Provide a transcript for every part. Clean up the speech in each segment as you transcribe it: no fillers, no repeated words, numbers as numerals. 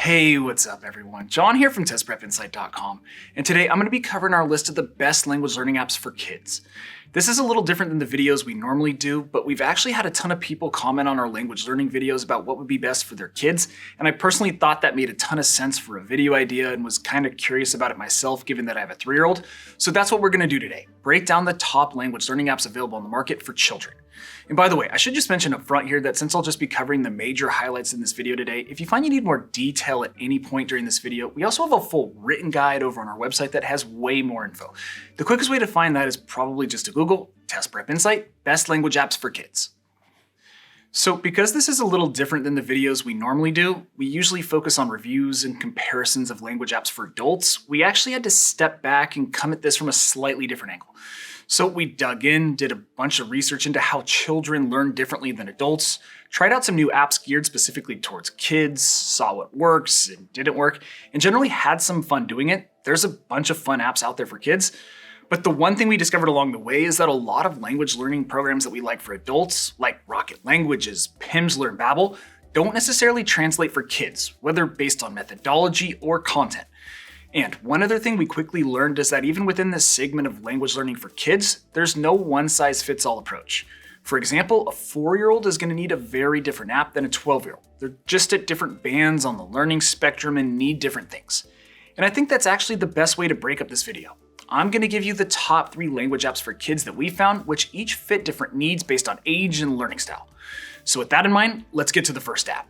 Hey, what's up everyone? John here from testprepinsight.com, and today I'm going to be covering our list of the best language learning apps for kids. This is a little different than the videos we normally do, but we've actually had a ton of people comment on our language learning videos about what would be best for their kids, and I personally thought that made a ton of sense for a video idea and was kind of curious about it myself given that I have a 3-year-old. So that's what we're going to do today, break down the top language learning apps available on the market for children. And by the way, I should just mention up front here that since I'll just be covering the major highlights in this video today, if you find you need more detail at any point during this video, we also have a full written guide over on our website that has way more info. The quickest way to find that is probably just to Google Test Prep Insight, Best Language Apps for Kids. So because this is a little different than the videos we normally do, we usually focus on reviews and comparisons of language apps for adults. We actually had to step back and come at this from a slightly different angle. So we dug in, did a bunch of research into how children learn differently than adults, tried out some new apps geared specifically towards kids, saw what works and didn't work, and generally had some fun doing it. There's a bunch of fun apps out there for kids. But the one thing we discovered along the way is that a lot of language learning programs that we like for adults, like Rocket Languages, Pimsleur, and Babbel, don't necessarily translate for kids, whether based on methodology or content. And one other thing we quickly learned is that even within this segment of language learning for kids, there's no one-size-fits-all approach. For example, a 4-year-old is going to need a very different app than a 12-year-old. They're just at different bands on the learning spectrum and need different things. And I think that's actually the best way to break up this video. I'm going to give you the top 3 language apps for kids that we found, which each fit different needs based on age and learning style. So with that in mind, let's get to the first app.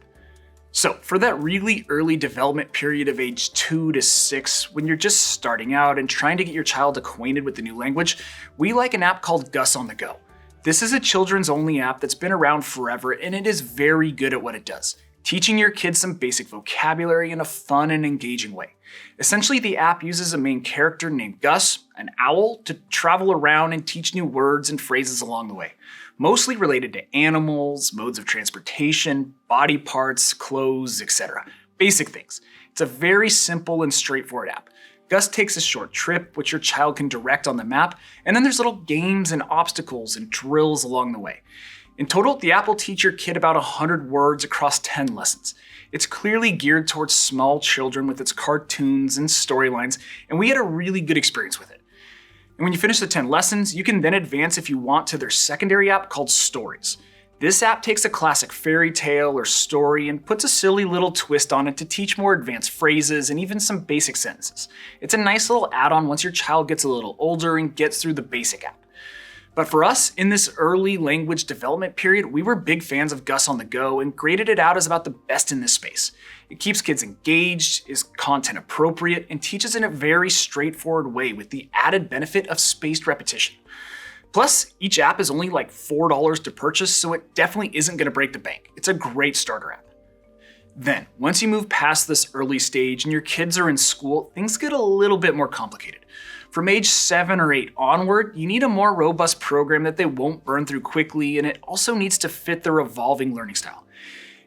So for that really early development period of age 2 to 6, when you're just starting out and trying to get your child acquainted with the new language, we like an app called Gus on the Go. This is a children's only app that's been around forever, and it is very good at what it does, teaching your kids some basic vocabulary in a fun and engaging way. Essentially, the app uses a main character named Gus, an owl, to travel around and teach new words and phrases along the way, mostly related to animals, modes of transportation, body parts, clothes, etc. Basic things. It's a very simple and straightforward app. Gus takes a short trip, which your child can direct on the map, and then there's little games and obstacles and drills along the way. In total, the app will teach your kid about 100 words across 10 lessons. It's clearly geared towards small children with its cartoons and storylines, and we had a really good experience with it. And when you finish the 10 lessons, you can then advance if you want to their secondary app called Stories. This app takes a classic fairy tale or story and puts a silly little twist on it to teach more advanced phrases and even some basic sentences. It's a nice little add-on once your child gets a little older and gets through the basic app. But for us, in this early language development period, we were big fans of Gus on the Go and graded it out as about the best in this space. It keeps kids engaged, is content appropriate, and teaches in a very straightforward way with the added benefit of spaced repetition. Plus, each app is only like $4 to purchase, so it definitely isn't going to break the bank. It's a great starter app. Then, once you move past this early stage and your kids are in school, things get a little bit more complicated. From age 7 or 8 onward, you need a more robust program that they won't burn through quickly, and it also needs to fit their evolving learning style.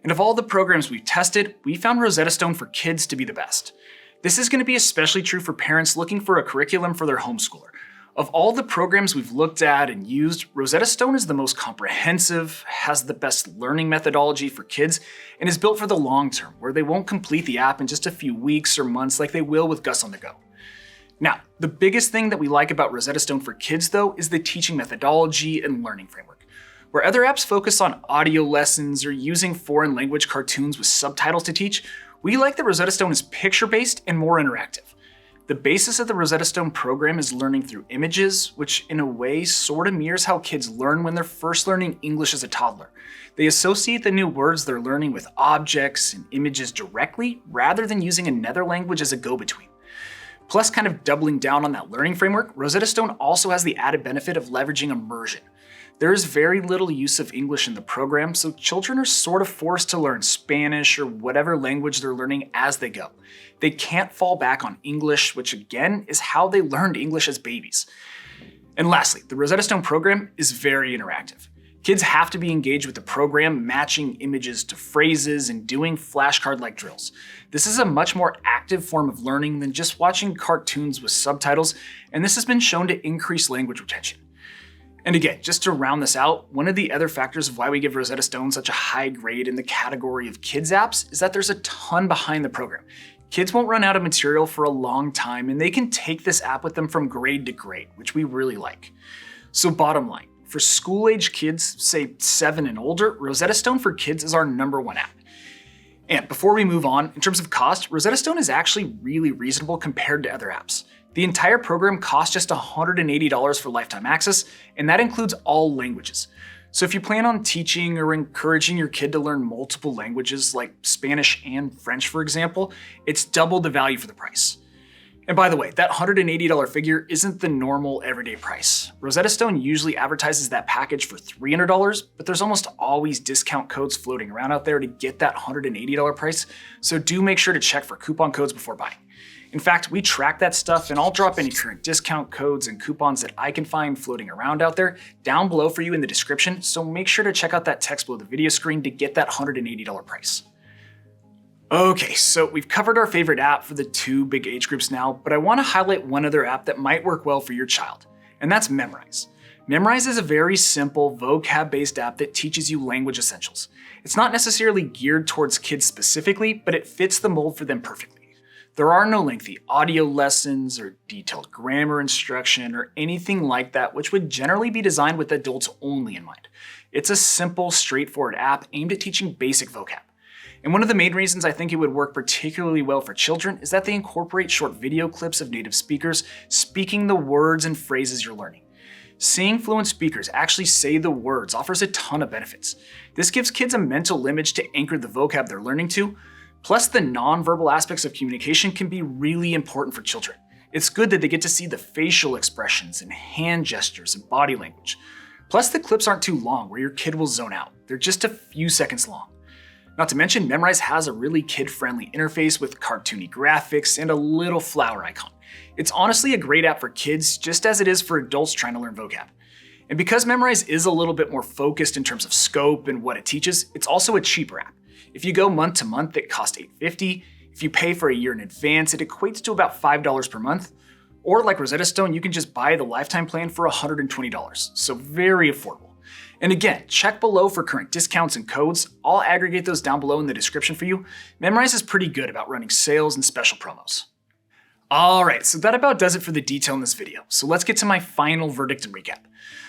And of all the programs we've tested, we found Rosetta Stone for kids to be the best. This is going to be especially true for parents looking for a curriculum for their homeschooler. Of all the programs we've looked at and used, Rosetta Stone is the most comprehensive, has the best learning methodology for kids, and is built for the long term, where they won't complete the app in just a few weeks or months like they will with Gus on the Go. Now, the biggest thing that we like about Rosetta Stone for kids, though, is the teaching methodology and learning framework. Where other apps focus on audio lessons or using foreign language cartoons with subtitles to teach, we like that Rosetta Stone is picture-based and more interactive. The basis of the Rosetta Stone program is learning through images, which in a way sort of mirrors how kids learn when they're first learning English as a toddler. They associate the new words they're learning with objects and images directly, rather than using another language as a go-between. Plus, kind of doubling down on that learning framework, Rosetta Stone also has the added benefit of leveraging immersion. There is very little use of English in the program, so children are sort of forced to learn Spanish or whatever language they're learning as they go. They can't fall back on English, which again is how they learned English as babies. And lastly, the Rosetta Stone program is very interactive. Kids have to be engaged with the program, matching images to phrases and doing flashcard-like drills. This is a much more active form of learning than just watching cartoons with subtitles, and this has been shown to increase language retention. And again, just to round this out, one of the other factors of why we give Rosetta Stone such a high grade in the category of kids apps is that there's a ton behind the program. Kids won't run out of material for a long time, and they can take this app with them from grade to grade, which we really like. So bottom line, for school-age kids, say 7 and older, Rosetta Stone for Kids is our #1 app. And before we move on, in terms of cost, Rosetta Stone is actually really reasonable compared to other apps. The entire program costs just $180 for lifetime access, and that includes all languages. So if you plan on teaching or encouraging your kid to learn multiple languages like Spanish and French, for example, it's double the value for the price. And by the way, that $180 figure isn't the normal everyday price. Rosetta Stone usually advertises that package for $300, but there's almost always discount codes floating around out there to get that $180 price, so do make sure to check for coupon codes before buying. In fact, we track that stuff, and I'll drop any current discount codes and coupons that I can find floating around out there down below for you in the description, so make sure to check out that text below the video screen to get that $180 price. Okay, so we've covered our favorite app for the 2 big age groups now, but I want to highlight one other app that might work well for your child, and that's Memrise. Memrise is a very simple vocab-based app that teaches you language essentials. It's not necessarily geared towards kids specifically, but it fits the mold for them perfectly. There are no lengthy audio lessons or detailed grammar instruction or anything like that, which would generally be designed with adults only in mind. It's a simple, straightforward app aimed at teaching basic vocab. And one of the main reasons I think it would work particularly well for children is that they incorporate short video clips of native speakers speaking the words and phrases you're learning. Seeing fluent speakers actually say the words offers a ton of benefits. This gives kids a mental image to anchor the vocab they're learning to. Plus, the nonverbal aspects of communication can be really important for children. It's good that they get to see the facial expressions and hand gestures and body language. Plus, the clips aren't too long where your kid will zone out. They're just a few seconds long. Not to mention, Memrise has a really kid-friendly interface with cartoony graphics and a little flower icon. It's honestly a great app for kids, just as it is for adults trying to learn vocab. And because Memrise is a little bit more focused in terms of scope and what it teaches, it's also a cheaper app. If you go month to month, it costs $8.50. If you pay for a year in advance, it equates to about $5 per month. Or like Rosetta Stone, you can just buy the lifetime plan for $120, so very affordable. And again, check below for current discounts and codes. I'll aggregate those down below in the description for you. Memrise is pretty good about running sales and special promos. Alright, so that about does it for the detail in this video. So let's get to my final verdict and recap.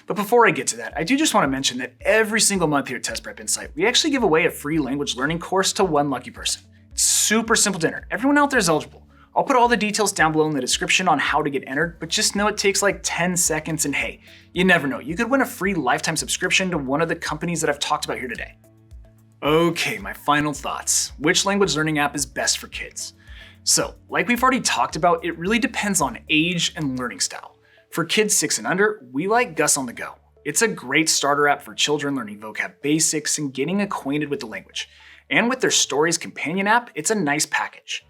But before I get to that, I do just want to mention that every single month here at Test Prep Insight, we actually give away a free language learning course to one lucky person. It's super simple to enter. Everyone out there is eligible. I'll put all the details down below in the description on how to get entered, but just know it takes like 10 seconds, and hey, you never know, you could win a free lifetime subscription to one of the companies that I've talked about here today. Okay, my final thoughts. Which language learning app is best for kids? So, like we've already talked about, it really depends on age and learning style. For kids 6 and under, we like Gus on the Go. It's a great starter app for children learning vocab basics and getting acquainted with the language. And with their Stories companion app, it's a nice package.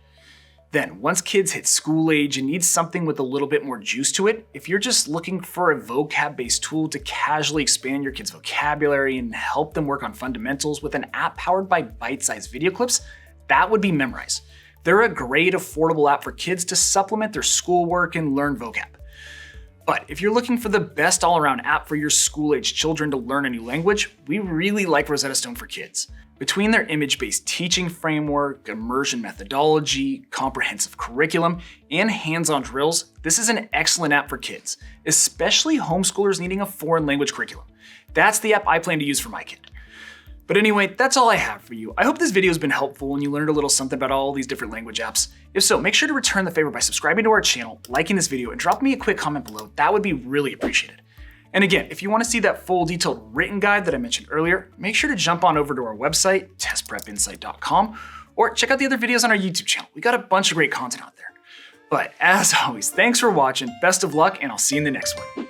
Then, once kids hit school age and need something with a little bit more juice to it, if you're just looking for a vocab-based tool to casually expand your kids' vocabulary and help them work on fundamentals with an app powered by bite-sized video clips, that would be Memrise. They're a great, affordable app for kids to supplement their schoolwork and learn vocab. But if you're looking for the best all-around app for your school-age children to learn a new language, we really like Rosetta Stone for Kids. Between their image-based teaching framework, immersion methodology, comprehensive curriculum, and hands-on drills, this is an excellent app for kids, especially homeschoolers needing a foreign language curriculum. That's the app I plan to use for my kid. But anyway, that's all I have for you. I hope this video has been helpful and you learned a little something about all these different language apps. If so, make sure to return the favor by subscribing to our channel, liking this video, and drop me a quick comment below. That would be really appreciated. And again, if you want to see that full detailed written guide that I mentioned earlier, make sure to jump on over to our website, testprepinsight.com, or check out the other videos on our YouTube channel. We got a bunch of great content out there. But as always, thanks for watching, best of luck, and I'll see you in the next one.